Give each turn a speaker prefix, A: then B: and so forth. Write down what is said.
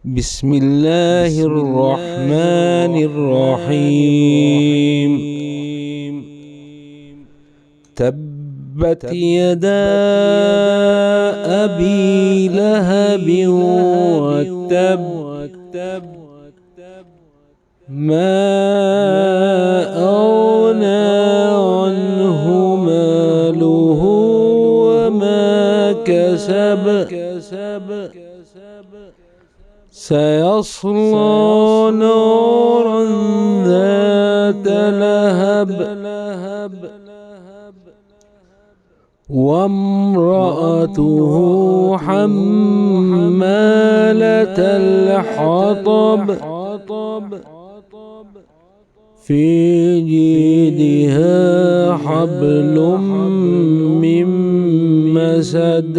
A: بسم الله الرحمن الرحيم. تبت يدا أبي لهب وتب، ما أغنى عنه ماله وما كسب، سيصلى نارا ذات لهب وامرأته حمالة الحطب في جيدها حبل من مسد.